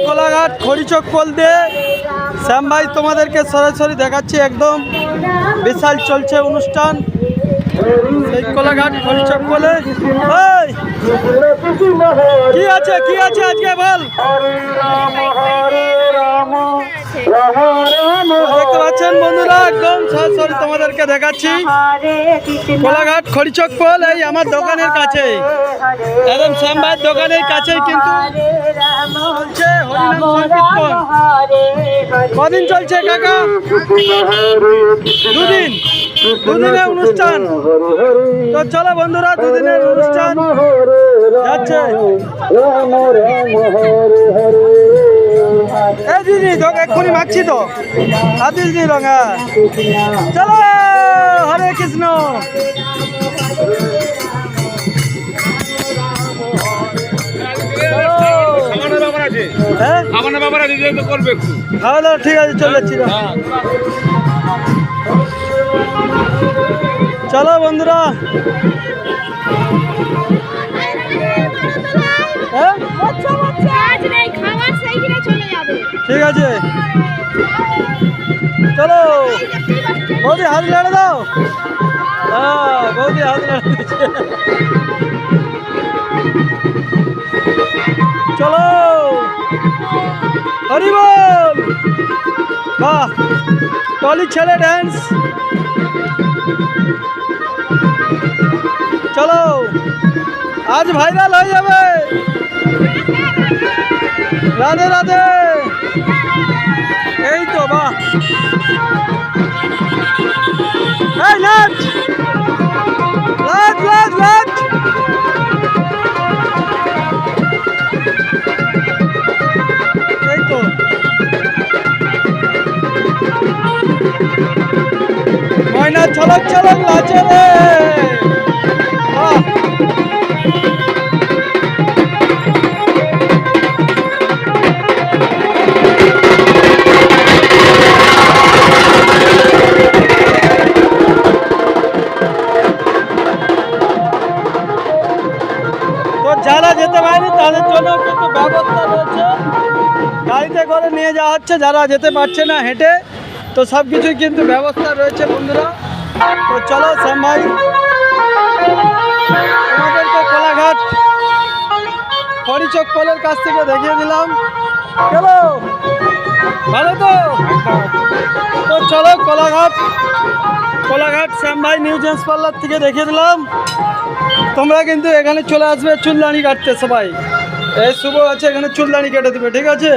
Kolaghat খড়িচক pole দিয়ে শ্যাম ভাই তোমাদেরকে সরাসরি দেখাচ্ছি। একদম বিশাল চলছে অনুষ্ঠান এই কোলাঘাট খড়িচক পোলে। কি আছে আজকে বল। দেখতে পাচ্ছেন বন্ধুরা, একদম সরাসরি তোমাদেরকে দেখাচ্ছি কোলাঘাট খড়িচক পোল, এই আমার দোকানের কাছে, একদম শ্যাম ভাইয়ের দোকানের কাছেই কিন্তু চলছে হরিনাম সংকীর্তন। কদিন চলছে কাকা? দুদিনের অনুষ্ঠান। তো চলো বন্ধুরা, দুদিনের অনুষ্ঠান যাচ্ছে। এই দিদি তোকে এক্ষুনি মারছি তো, আর দিদি রঙা। চলো, হরে কৃষ্ণ। ঠিক আছে, চলে যাচ্ছি। চলো বন্ধুরা, ঠিক আছে চলো। বৌদি হাত লেড়ে দাও। হ্যাঁ, বৌদি হাত লেড়ে দিচ্ছে। চলো, হরি বল। বাহ, টলি ছেলে ড্যান্স। চলো, আজ ভাইরাল হয়ে যাবে। রাধে রাধে। এই তো, বাহ, এই নাচ, নাচ নাচ নাচ। এই তো, ময়না ছলক ছলক নাচে রে। যারা যেতে পারেনি তাদের জন্য কিন্তু ব্যবস্থা রয়েছে, গাড়িতে করে নিয়ে যাওয়া হচ্ছে। যারা যেতে পারছে না হেঁটে, তো সব কিছুই কিন্তু ব্যবস্থা রয়েছে বন্ধুরা। তো চলো শ্যাম ভাই আমাদেরকে কোলাঘাট খড়িচক পোলের কাছ থেকে দেখিয়ে দিলাম। চলো, ভালো তো। তো চলো, কোলাঘাট শ্যাম ভাই নিউ জেন্টস পার্লার থেকে দেখিয়ে দিলাম। তোমরা কিন্তু এখানে চলে আসবে চুলদানি কাটতে। সবাই এই শুভ আছে, এখানে চুলদানি কেটে দেবে, ঠিক আছে।